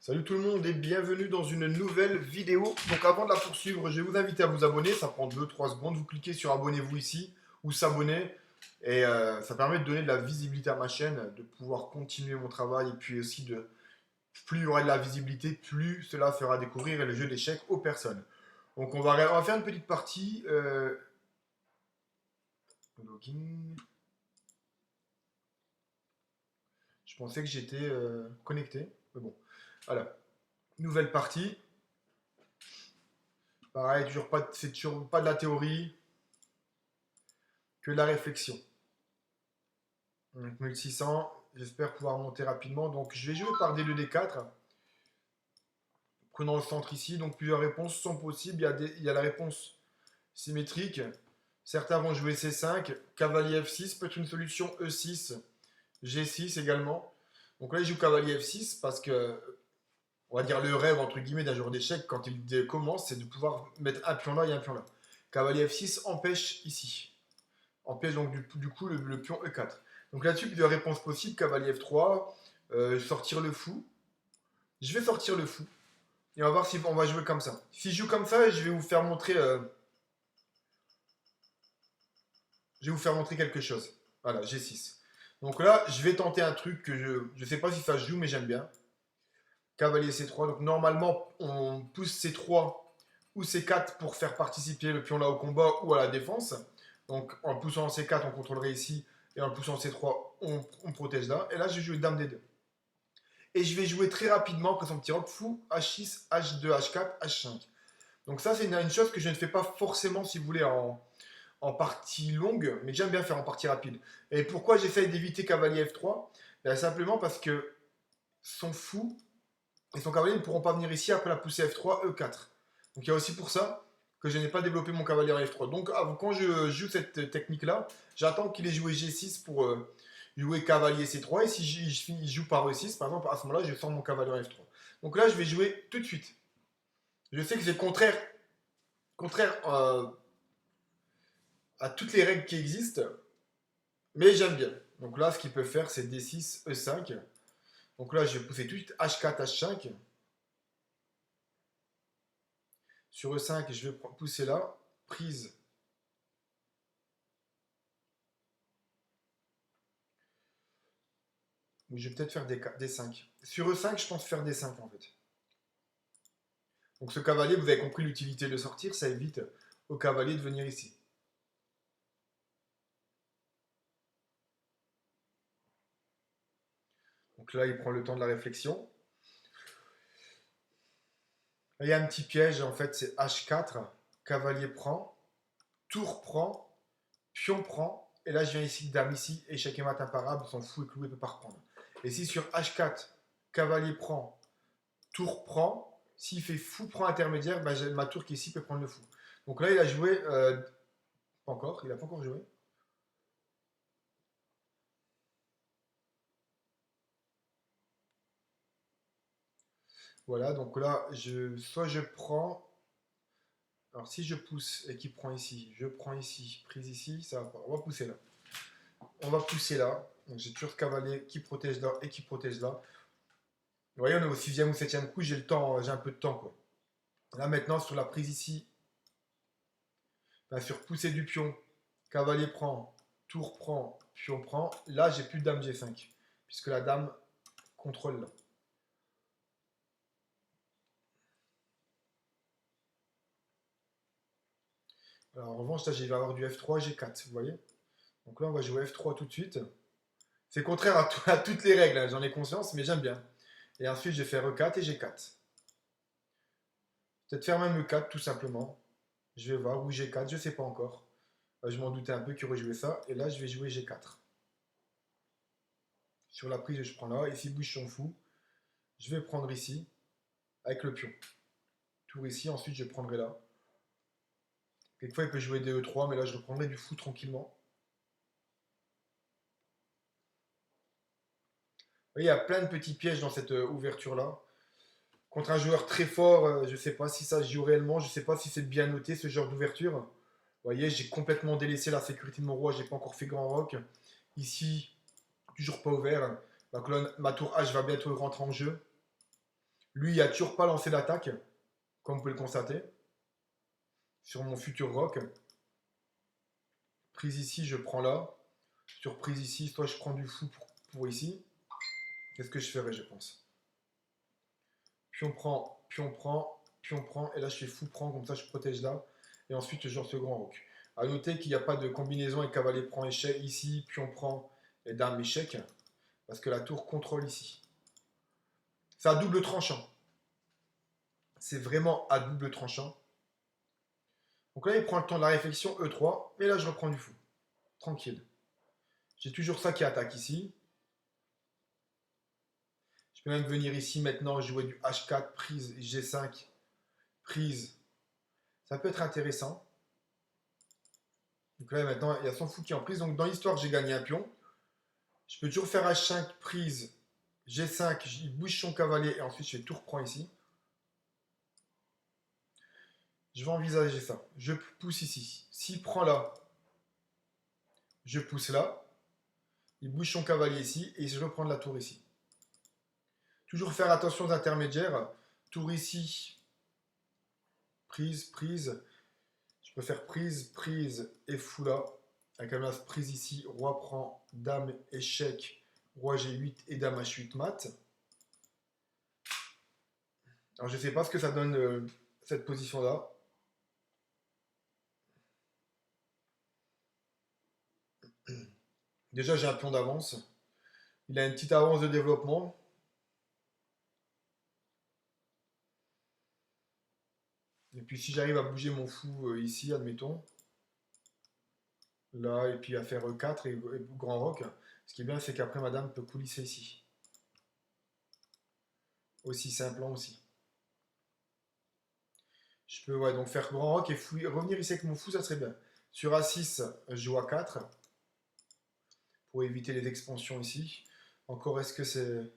Salut tout le monde et bienvenue dans une nouvelle vidéo. Donc avant de la poursuivre, je vais vous inviter à vous abonner. Ça prend 2-3 secondes. Vous cliquez sur abonnez-vous ici ou s'abonner. Et ça permet de donner de la visibilité à ma chaîne, de pouvoir continuer mon travail. Et puis aussi, plus il y aura de la visibilité, plus cela fera découvrir le jeu d'échecs aux personnes. Donc on va faire une petite partie. Login. Je pensais que j'étais connecté. Mais bon, voilà. Nouvelle partie. Pareil, c'est toujours pas de la théorie, que de la réflexion. Donc 1600, j'espère pouvoir monter rapidement. Donc je vais jouer par D2, D4. Prenons le centre ici. Donc plusieurs réponses sont possibles. Il y a la réponse symétrique. Certains vont jouer C5. Cavalier F6 peut être une solution E6. G6 également. Donc là, il joue cavalier F6 parce que, on va dire, le rêve entre guillemets d'un joueur d'échecs quand il commence, c'est de pouvoir mettre un pion là et un pion là. Cavalier F6 empêche ici. Empêche donc du coup le pion E4. Donc là-dessus, plusieurs réponses possibles. Cavalier F3, sortir le fou. Je vais sortir le fou. Et on va voir si on va jouer comme ça. Si je joue comme ça, je vais vous faire montrer, quelque chose. Voilà, G6. Donc là, je vais tenter un truc que je ne sais pas si ça se joue, mais j'aime bien. Cavalier C3. Donc normalement, on pousse C3 ou C4 pour faire participer le pion là au combat ou à la défense. Donc en poussant C4, on contrôlerait ici. Et en poussant C3, on protège là. Et là, je vais jouer Dame D2. Et je vais jouer très rapidement après son petit rock fou H6, H2, H4, H5. Donc ça, c'est une chose que je ne fais pas forcément, si vous voulez, en partie longue, mais que j'aime bien faire en partie rapide. Et pourquoi j'essaye d'éviter cavalier F3? Ben, simplement parce que son fou et son cavalier ne pourront pas venir ici après la poussée F3, E4. Donc il y a aussi pour ça que je n'ai pas développé mon cavalier en F3. Donc quand je joue cette technique-là, j'attends qu'il ait joué G6 pour jouer cavalier C3. Et si il joue par E6, par exemple, à ce moment-là, je sors mon cavalier en F3. Donc là, je vais jouer tout de suite. Je sais que c'est contraire à toutes les règles qui existent, mais j'aime bien. Donc là, ce qu'il peut faire, c'est D6, E5. Donc là, je vais pousser tout de suite H4, H5. Sur E5, je vais pousser là. Prise. Ou je vais peut-être faire D5. Sur E5, je pense faire D5 en fait. Donc ce cavalier, vous avez compris l'utilité de sortir, ça évite au cavalier de venir ici. Donc là, il prend le temps de la réflexion. Là, il y a un petit piège, en fait, c'est H4. Cavalier prend. Tour prend. Pion prend. Et là, je viens ici, dame ici. Échec et mat imparable. Son fou est cloué, il ne peut pas reprendre. Et si sur H4, cavalier prend. Tour prend. S'il fait fou prend intermédiaire, bah, ma tour qui est ici peut prendre le fou. Donc là, il a joué. Pas encore, il n'a pas encore joué. Voilà, donc là, soit je prends. Alors si je pousse et qu'il prend ici, je prends ici, prise ici, ça va pas. On va pousser là. On va pousser là. Donc j'ai toujours ce cavalier qui protège là et qui protège là. Vous voyez, on est au 6e ou 7e coup, j'ai le temps, j'ai un peu de temps quoi. Là maintenant, sur la prise ici, ben, sur pousser du pion, cavalier prend, tour prend, pion prend. Là, j'ai plus de dame G5, puisque la dame contrôle là. Alors, en revanche, là, je vais avoir du F3, G4, vous voyez. Donc là, on va jouer F3 tout de suite. C'est contraire à toutes les règles, hein, j'en ai conscience, mais j'aime bien. Et ensuite, je vais faire E4 et G4. Peut-être faire même E4, tout simplement. Je vais voir, ou G4, je ne sais pas encore. Je m'en doutais un peu qu'il aurait joué ça. Et là, je vais jouer G4. Sur la prise, je prends là. Ici, bouge son fou. Je vais prendre ici, avec le pion. Tour ici, ensuite, je prendrai là. Quelquefois, il peut jouer des E3, mais là, je reprendrai du fou tranquillement. Vous voyez, il y a plein de petits pièges dans cette ouverture-là. Contre un joueur très fort, je ne sais pas si ça se joue réellement, je ne sais pas si c'est bien noté ce genre d'ouverture. Vous voyez, j'ai complètement délaissé la sécurité de mon roi, j'ai pas encore fait grand rock. Ici, toujours pas ouvert. Ma colonne, ma tour H va bientôt rentrer en jeu. Lui, il n'a toujours pas lancé l'attaque, comme vous pouvez le constater, sur mon futur roc. Prise ici, je prends là. Sur prise ici, soit je prends du fou pour ici. Qu'est-ce que je ferais, je pense. Pion prend, pion prend, pion prend. Et là, je fais fou prend, comme ça, je protège là. Et ensuite, je joue ce grand roc. A noter qu'il n'y a pas de combinaison et cavalier prend échec ici, pion prend et dame échec. Parce que la tour contrôle ici. C'est à double tranchant. C'est vraiment à double tranchant. Donc là, il prend le temps de la réflexion, E3. Et là, je reprends du fou. Tranquille. J'ai toujours ça qui attaque ici. Je peux même venir ici maintenant jouer du H4, prise, G5, prise. Ça peut être intéressant. Donc là, maintenant, il y a son fou qui est en prise. Donc dans l'histoire, j'ai gagné un pion. Je peux toujours faire H5, prise, G5, il bouge son cavalier et ensuite je fais tout reprend ici. Je vais envisager ça. Je pousse ici. S'il prend là, je pousse là. Il bouge son cavalier ici et je reprends la tour ici. Toujours faire attention aux intermédiaires. Tour ici, prise, prise. Je peux faire prise, prise et fou là. Avec la menace prise ici, roi prend, dame, échec, roi G8 et dame H8 mat. Alors je ne sais pas ce que ça donne cette position là. Déjà j'ai un pion d'avance. Il a une petite avance de développement. Et puis si j'arrive à bouger mon fou ici, admettons, là, et puis à faire E4 et grand roc, ce qui est bien, c'est qu'après madame peut coulisser ici. Aussi simplement aussi. Je peux donc faire grand roc et fou, revenir ici avec mon fou, ça serait bien. Sur A6, je joue A4 pour éviter les expansions ici. Encore, est-ce que c'est...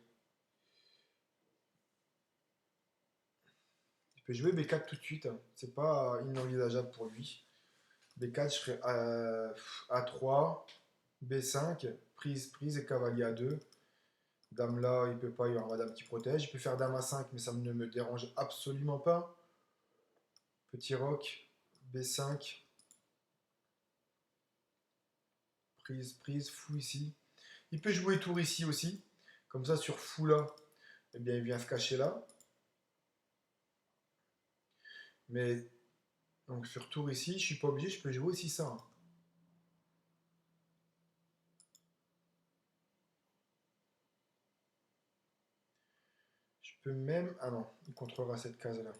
Je peux jouer B4 tout de suite, c'est pas inenvisageable pour lui. B4, je ferai A3, B5, prise, prise et cavalier A2. Dame là, il peut pas, il y aura madame qui protège. Il peut faire dame A5, mais ça ne me dérange absolument pas. Petit roc, B5. Prise, prise, fou ici. Il peut jouer tour ici aussi. Comme ça, sur fou là, eh bien, il vient se cacher là. Mais, donc sur tour ici, je suis pas obligé, je peux jouer aussi ça. Je peux même... Ah non, il contrôlera cette case là.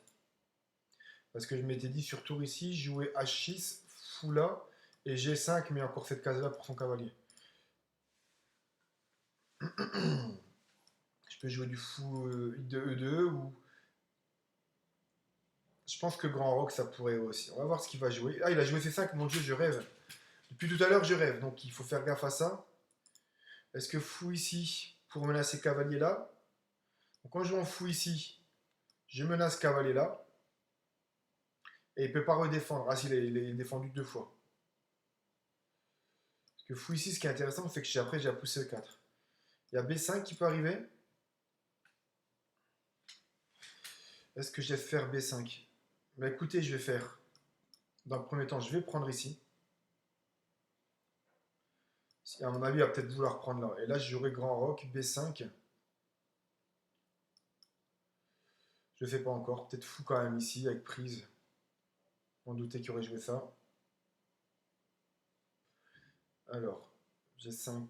Parce que je m'étais dit sur tour ici, jouer H6, fou là, et G5, mais encore cette case là pour son cavalier. Je peux jouer du fou de E2 ou... Je pense que Grand Rock, ça pourrait aussi. On va voir ce qu'il va jouer. Ah, il a joué C5, mon dieu, je rêve. Depuis tout à l'heure, je rêve, donc il faut faire gaffe à ça. Est-ce que fou ici pour menacer cavalier là? Donc quand je joue en fou ici, je menace cavalier là. Et il ne peut pas redéfendre. Ah si, il est défendu deux fois. Parce que fou ici, ce qui est intéressant, c'est que après, j'ai poussé le 4. Il y a B5 qui peut arriver. Est-ce que je laisse faire B5? Bah écoutez, je vais faire. Dans le premier temps, je vais prendre ici. À mon avis, il va peut-être vouloir prendre là. Et là, je jouerai grand roc, B5. Je ne sais pas encore. Peut-être fou quand même ici, avec prise. On doutait qu'il aurait joué ça. Alors, G5,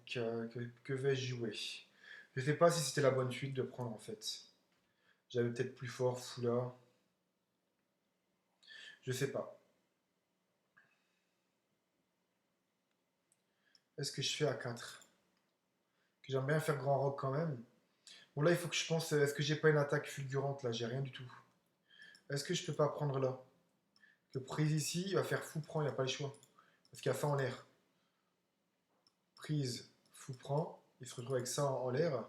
que vais-je jouer? Je ne sais pas si c'était la bonne suite de prendre en fait. J'avais peut-être plus fort, fou là. Je sais pas. Est-ce que je fais A4? J'aime bien faire grand roc quand même. Bon là, il faut que je pense, est-ce que j'ai pas une attaque fulgurante là? J'ai rien du tout. Est-ce que je peux pas prendre là? Que prise ici, il va faire fou prend, il n'y a pas le choix. Parce qu'il a fait en l'air. Prise, fou prend. Il se retrouve avec ça en l'air.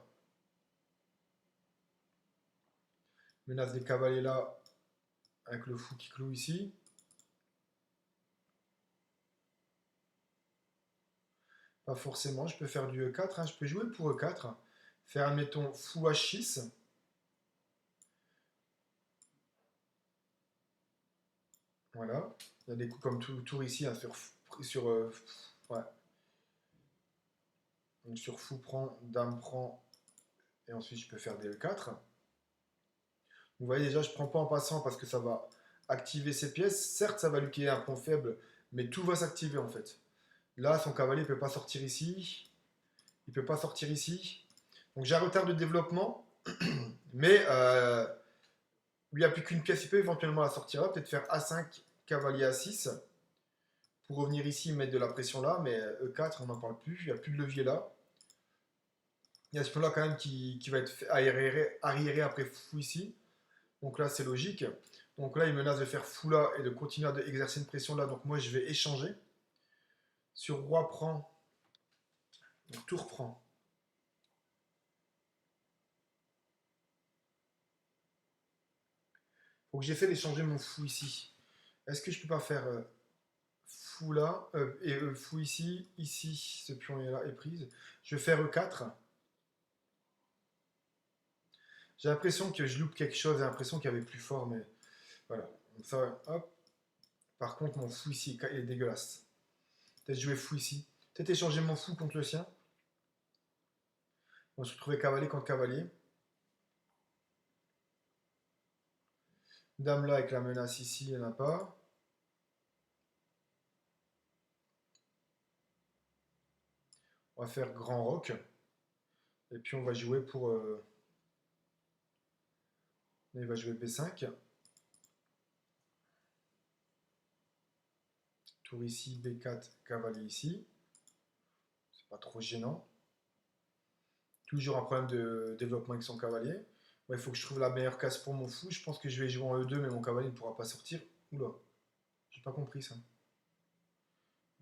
Menace des cavaliers là, avec le fou qui cloue ici. Pas forcément, je peux faire du E4, hein. Je peux jouer pour E4. Faire, admettons, fou H6. Voilà. Il y a des coups comme tour ici, hein, sur, ouais. Donc sur fou prend, dame prend, et ensuite je peux faire des E4. Vous voyez déjà, je prends pas en passant parce que ça va activer ses pièces. Certes, ça va lui créer un pont faible, mais tout va s'activer en fait. Là, son cavalier ne peut pas sortir ici. Il ne peut pas sortir ici. Donc j'ai un retard de développement, mais lui, il n'y a plus qu'une pièce, il peut éventuellement la sortir là, peut-être faire A5, cavalier A6, pour revenir ici, mettre de la pression là, mais E4, on n'en parle plus, il n'y a plus de levier là. Il y a ce pion-là quand même qui va être arriéré après fou ici. Donc là, c'est logique. Donc là, il menace de faire fou là et de continuer à exercer une pression là. Donc moi, je vais échanger. Sur roi prend, donc tour prend. Faut que j'essaie d'échanger mon fou ici. Est-ce que je peux pas faire fou là et fou ici, ici, ce pion est là est prise. Je vais faire E4. J'ai l'impression que je loupe quelque chose, j'ai l'impression qu'il y avait plus fort, mais voilà. Donc ça, hop. Par contre, mon fou ici est dégueulasse. Peut-être jouer fou ici. Peut-être échanger mon fou contre le sien. On va se retrouver cavalier contre cavalier. Dame là avec la menace ici, il n'y en a pas. On va faire grand roc. Et puis on va jouer pour... il va jouer B5. Tour ici, B4, cavalier ici. C'est pas trop gênant. Toujours un problème de développement avec son cavalier. Il faut que je trouve la meilleure case pour mon fou. Je pense que je vais jouer en E2, mais mon cavalier ne pourra pas sortir. Oula, j'ai pas compris ça.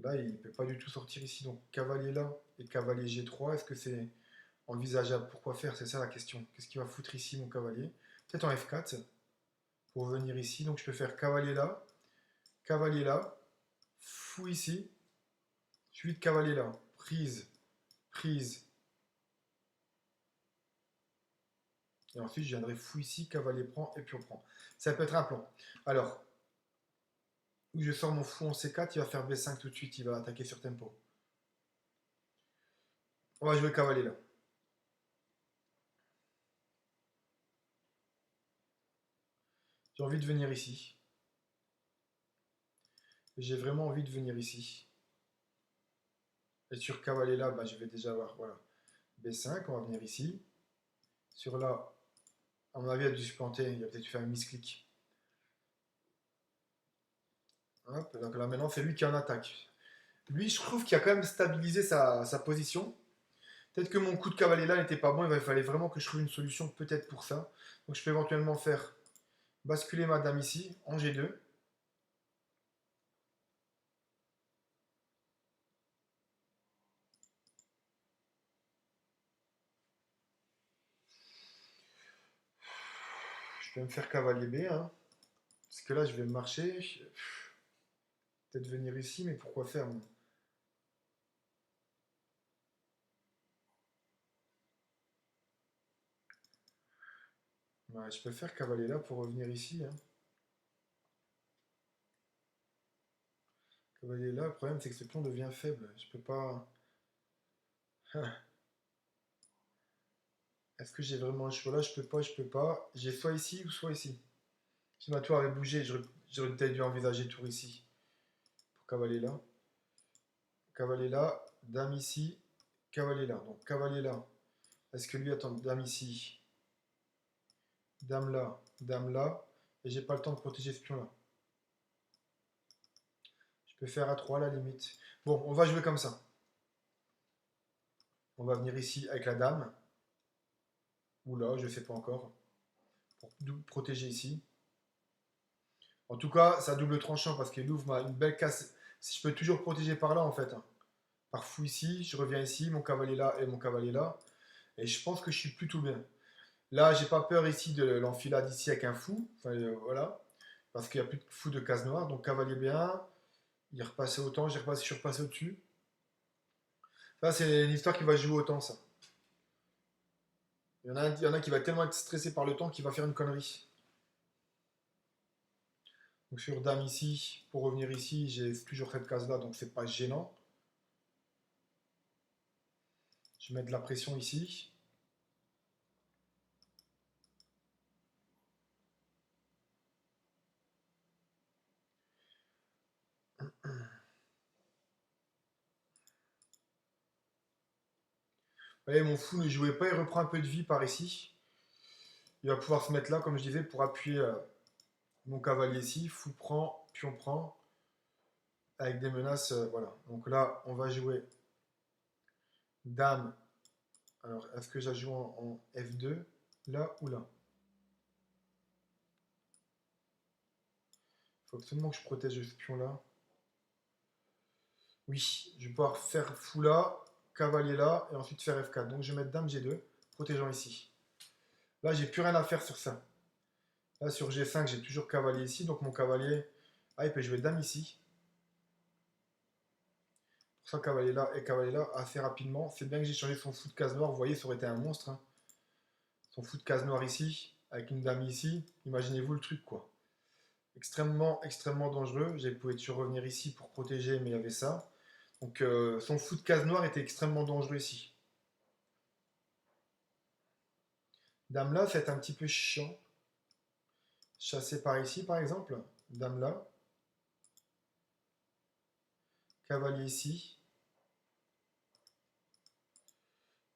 Là, il ne peut pas du tout sortir ici. Donc cavalier là et cavalier G3, est-ce que c'est envisageable? Pourquoi faire? C'est ça la question. Qu'est-ce qu'il va foutre ici mon cavalier? Peut-être en F4 pour venir ici. Donc je peux faire cavalier là, fou ici, suite cavalier là, prise, prise. Et ensuite je viendrai fou ici, cavalier prend et puis on prend. Ça peut être un plan. Alors, où je sors mon fou en C4, il va faire B5 tout de suite, il va attaquer sur tempo. On va jouer cavalier là. J'ai envie de venir ici. J'ai vraiment envie de venir ici. Et sur cavalier là, bah, je vais déjà avoir, voilà, B5, on va venir ici. Sur là, à mon avis, il a dû se planter, il a peut-être fait un misclick. Hop, donc là maintenant, c'est lui qui en attaque. Lui, je trouve qu'il a quand même stabilisé sa position. Peut-être que mon coup de cavalier là n'était pas bon, il fallait vraiment que je trouve une solution peut-être pour ça. Donc je peux éventuellement faire basculer ma dame ici, en G2. Je peux me faire cavalier B, hein, parce que là je vais marcher. Peut-être venir ici, mais pourquoi faire moi? Ouais, je peux faire cavalier là pour revenir ici. Hein. Cavalier là, le problème c'est que ce pion devient faible. Je peux pas. Est-ce que j'ai vraiment un choix là? Je peux pas, je peux pas. J'ai soit ici ou soit ici. Si ma tour avait bougé, j'aurais peut-être dû envisager tour ici. Pour cavalier là. Cavalier là, dame ici, cavalier là. Donc cavalier là. Est-ce que lui attend dame ici, dame là, et j'ai pas le temps de protéger ce pion là. Je peux faire A3 à la limite. Bon, on va jouer comme ça. On va venir ici avec la dame. Ou là, je sais pas encore. Pour protéger ici. En tout cas, ça double tranchant parce qu'il ouvre une belle casse. Si je peux toujours protéger par là en fait. Hein. Par fou ici, je reviens ici, mon cavalier là et mon cavalier là. Et je pense que je suis plutôt bien. Là, j'ai pas peur ici de l'enfilade ici avec un fou. Enfin, voilà. Parce qu'il n'y a plus de fou de case noire. Donc cavalier B1. Il est repassé autant, je suis repassé au-dessus. Ça, c'est une histoire qui va jouer autant, ça. Il y en a qui va tellement être stressé par le temps qu'il va faire une connerie. Donc sur dame ici, pour revenir ici, j'ai toujours cette case-là, donc c'est pas gênant. Je vais mettre de la pression ici. Vous voyez, mon fou ne jouait pas, il reprend un peu de vie par ici. Il va pouvoir se mettre là, comme je disais, pour appuyer mon cavalier ici. Fou prend, pion prend, avec des menaces. Voilà. Donc là, on va jouer dame. Alors, est-ce que je la joue en F2, là ou là? Il faut absolument que je protège ce pion-là. Oui, je vais pouvoir faire fou là, cavalier là, et ensuite faire F4. Donc je vais mettre dame G2, protégeant ici. Là, j'ai plus rien à faire sur ça. Là, sur G5, j'ai toujours cavalier ici, donc mon cavalier, ah, il peut jouer dame ici. Pour ça, cavalier là et cavalier là, assez rapidement. C'est bien que j'ai changé son fou de case noire, vous voyez, ça aurait été un monstre. Hein. Son fou de case noire ici, avec une dame ici, imaginez-vous le truc, quoi. Extrêmement, extrêmement dangereux. J'ai pu toujours revenir ici pour protéger, mais il y avait ça. Donc son fou de case noire était extrêmement dangereux ici. Dame là, c'est un petit peu chiant. Chasser par ici, par exemple. Dame là. Cavalier ici.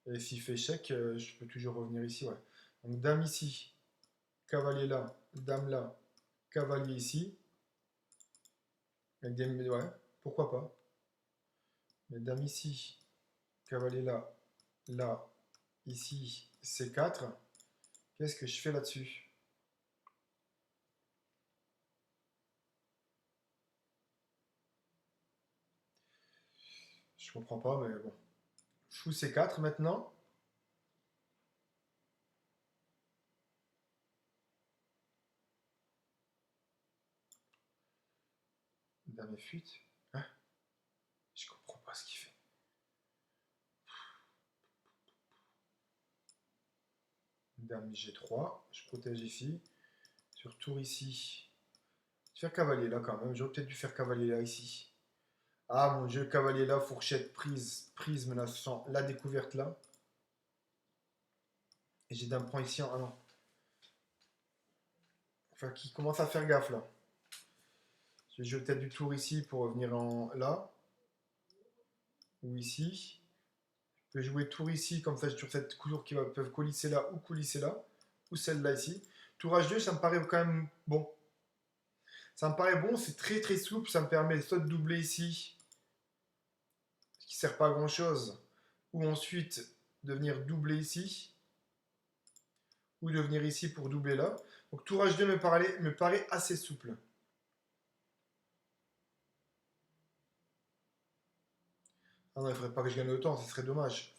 Et s'il fait échec, je peux toujours revenir ici. Ouais. Donc dame ici. Cavalier là. Dame là. Cavalier ici. Avec des... Ouais, pourquoi pas. Mais dame ici. Cavalier là. Là. Ici. C4. Qu'est-ce que je fais là-dessus? Je comprends pas, mais bon. Fou C4 maintenant. Dame F8. Hein? Je comprends pas ce qu'il fait. Dame G3. Je protège ici. Sur tour ici. Faire cavalier là quand même. J'aurais peut-être dû faire cavalier là ici. Ah mon dieu, cavalier là, fourchette, prise, prise menaçant la découverte là. Et j'ai dame prend ici en... Ah non. Enfin, qui commence à faire gaffe là. Je vais jouer peut-être du tour ici pour revenir en là. Ou ici. Je peux jouer tour ici, comme ça sur cette couleur qui peuvent coulisser là ou coulisser là. Ou celle-là ici. Tour H2, ça me paraît quand même bon. Ça me paraît bon, c'est très très souple. Ça me permet soit de doubler ici, ce qui ne sert pas à grand chose. Ou ensuite de venir doubler ici. Ou de venir ici pour doubler là. Donc tour H2 me paraît assez souple. Ah non, il ne faudrait pas que je gagne autant, ce serait dommage.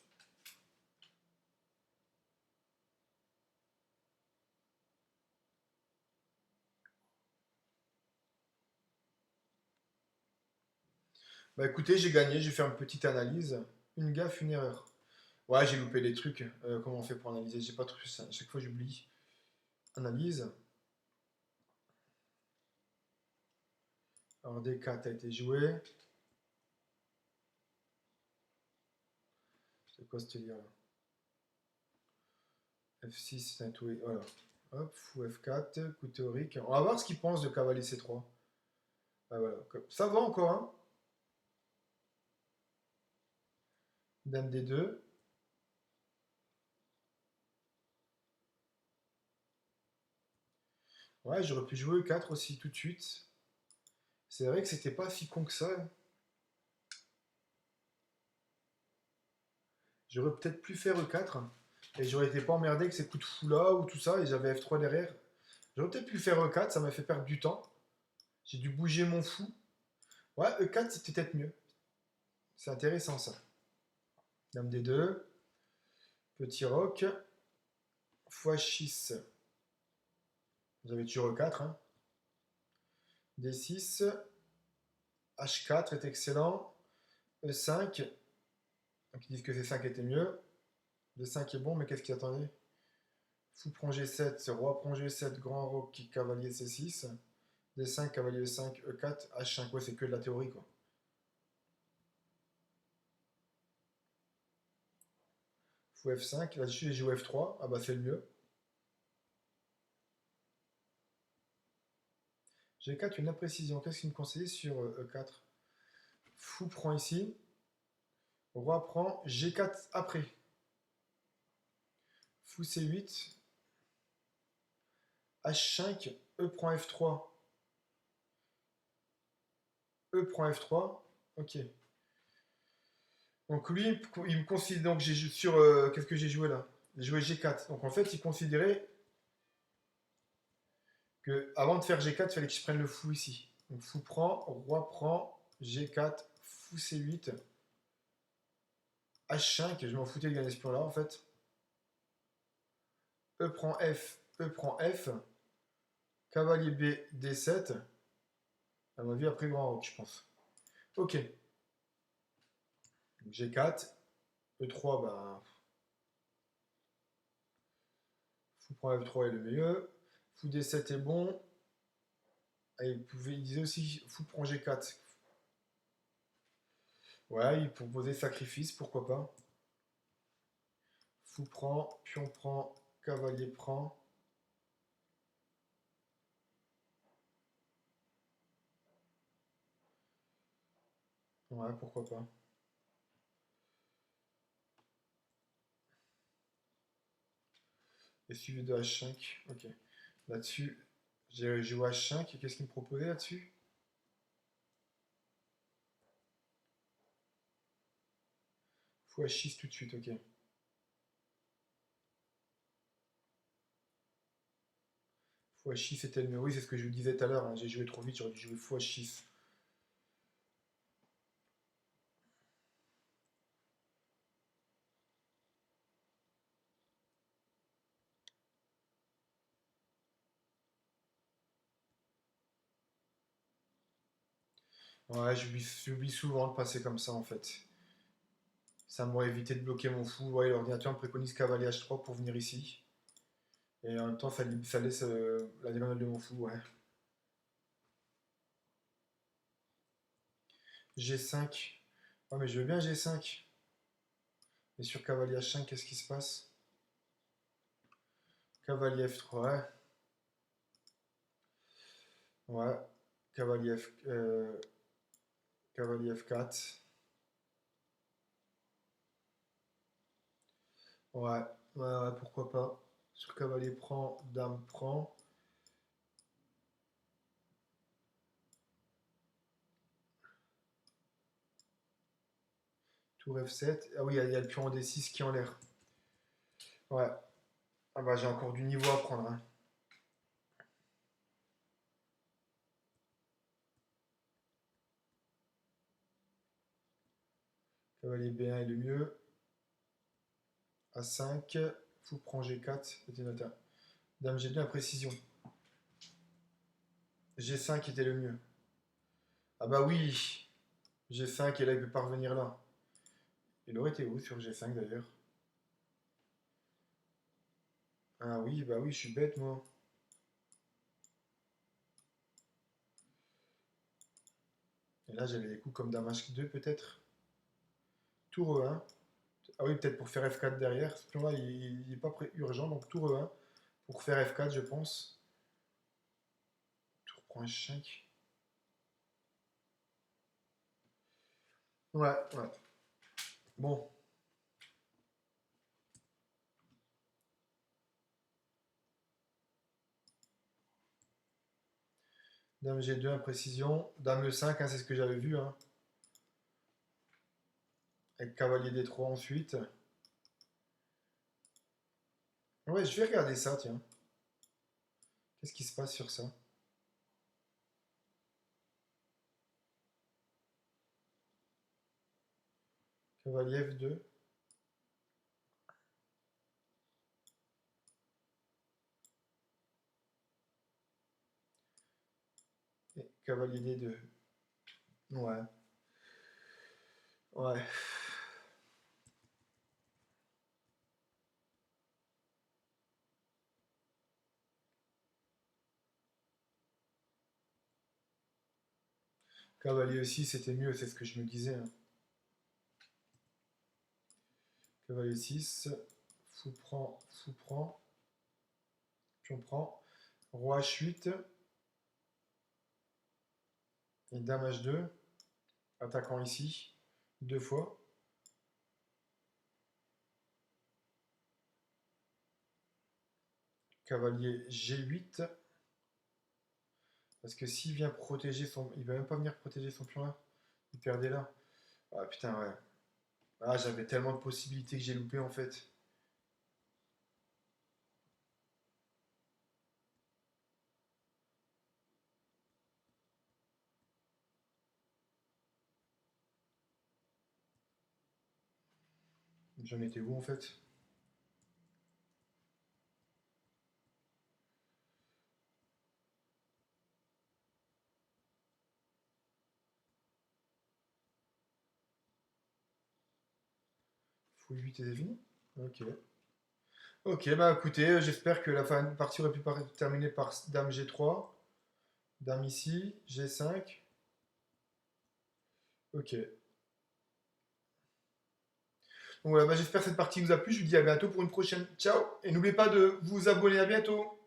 Bah écoutez, j'ai gagné, j'ai fait une petite analyse. Une gaffe, une erreur. Ouais, j'ai loupé des trucs. Comment on fait pour analyser? J'ai pas trop ça. À chaque fois, j'oublie. Analyse. Alors, D4 a été joué. C'est quoi ce délire là? F6, c'est un tout. Voilà. Hop, fou F4, coup théorique. On va voir ce qu'il pense de cavalier C3. Ah, voilà. Ça va encore, hein? Dame D2. Ouais, j'aurais pu jouer E4 aussi tout de suite. C'est vrai que c'était pas si con que ça. J'aurais peut-être pu faire E4 et j'aurais été pas emmerdé avec ces coups de fou là ou tout ça et j'avais F3 derrière. J'aurais peut-être pu faire E4, ça m'a fait perdre du temps. J'ai dû bouger mon fou. Ouais, E4 c'était peut-être mieux. C'est intéressant ça. Dame D2, petit roc, x6. Vous avez toujours E4. Hein. D6, H4 est excellent. E5, donc ils disent que C5 était mieux. D5 est bon, mais qu'est-ce qu'il attendait? Fou prend G7, roi prend G7, grand roc, cavalier C6. D5, cavalier E5, E4, H5. Ouais, c'est que de la théorie, quoi. Fou F5. Là-dessus, j'ai joué F3. Ah bah, c'est le mieux. G4, une imprécision. Qu'est-ce qu'il me conseillait sur E4? Fou prend ici. Roi prend. G4 après. Fou C8. H5. E prend F3. E prend F3. Ok. Donc lui, il me considère. Donc j'ai sur. Qu'est-ce que j'ai joué là? J'ai joué G4. Donc en fait, il considérait que avant de faire G4, il fallait que je prenne le fou ici. Donc fou prend, roi prend, G4, fou C8, H5. Je m'en foutais de gagner ce pion là en fait. E prend F, E prend F, cavalier B, D7. À mon avis, après grand roc, je pense. Ok. Donc G4, E3, bah, fou prend F3 est le mieux. Fou D7 est bon. Ah, il disait aussi fou prend G4. Ouais, il proposait sacrifice, pourquoi pas. Fou prend, pion prend, cavalier prend. Ouais, pourquoi pas. Et suivi de H5. Ok. Là-dessus, j'ai joué H5. Et qu'est-ce qu'il me proposait là-dessus? Fou H6 tout de suite, ok. Fou H6 c'était le mieux. Oui, c'est ce que je vous disais tout à l'heure, hein. J'ai joué trop vite, j'aurais dû jouer Fou H6. Ouais, j'oublie souvent de passer comme ça en fait. Ça m'aurait évité de bloquer mon fou. Ouais, l'ordinateur me préconise cavalier H3 pour venir ici. Et en même temps, ça laisse la diagonale de mon fou, ouais. G5. Ouais, mais je veux bien G5. Et sur cavalier H5, qu'est-ce qui se passe? Cavalier F3, ouais. Ouais. Cavalier, F, cavalier F4. Ouais, ouais, pourquoi pas. Sur cavalier prend, dame prend. Tour F7. Ah oui, il y a le pion en D6 qui est en l'air. Ouais. Ah bah j'ai encore du niveau à prendre, hein. Cavalier B1 est le mieux. A5. Fou prend G4. C'était noté. Dame G2 à précision. G5 était le mieux. Ah bah oui. G5 et là il peut pas revenir là. Il aurait été où sur G5 d'ailleurs? Ah oui, bah oui, je suis bête moi. Et là j'avais des coups comme Dame H2 peut-être. Tour E1. Ah oui, peut-être pour faire F4 derrière. Ce pion-là, il n'est pas urgent, donc tour E1 pour faire F4, je pense. Tour prend H5. Ouais, ouais. Bon, Dame G2, imprécision. Dame E5, hein, c'est ce que j'avais vu, hein. Avec cavalier D3 ensuite. Ouais, je vais regarder ça, tiens. Qu'est-ce qui se passe sur ça? Cavalier F2. Et cavalier D2. Ouais, ouais. Cavalier aussi, c'était mieux, c'est ce que je me disais, hein. Cavalier 6, fou prend, pion prend, roi H8 et dame H2, attaquant ici, 2 fois. Cavalier G8, parce que s'il vient protéger son... Il va même pas venir protéger son pion là. Il perdait là. Ah putain, ouais. Ah, j'avais tellement de possibilités que j'ai loupé en fait. J'en étais où en fait? Fou 8 et fini. Ok. Ok, bah écoutez, j'espère que la partie aurait pu terminer par dame G3. Dame ici, G5. Ok. Donc voilà, bah, j'espère que cette partie vous a plu. Je vous dis à bientôt pour une prochaine. Ciao! Et n'oubliez pas de vous abonner. À bientôt!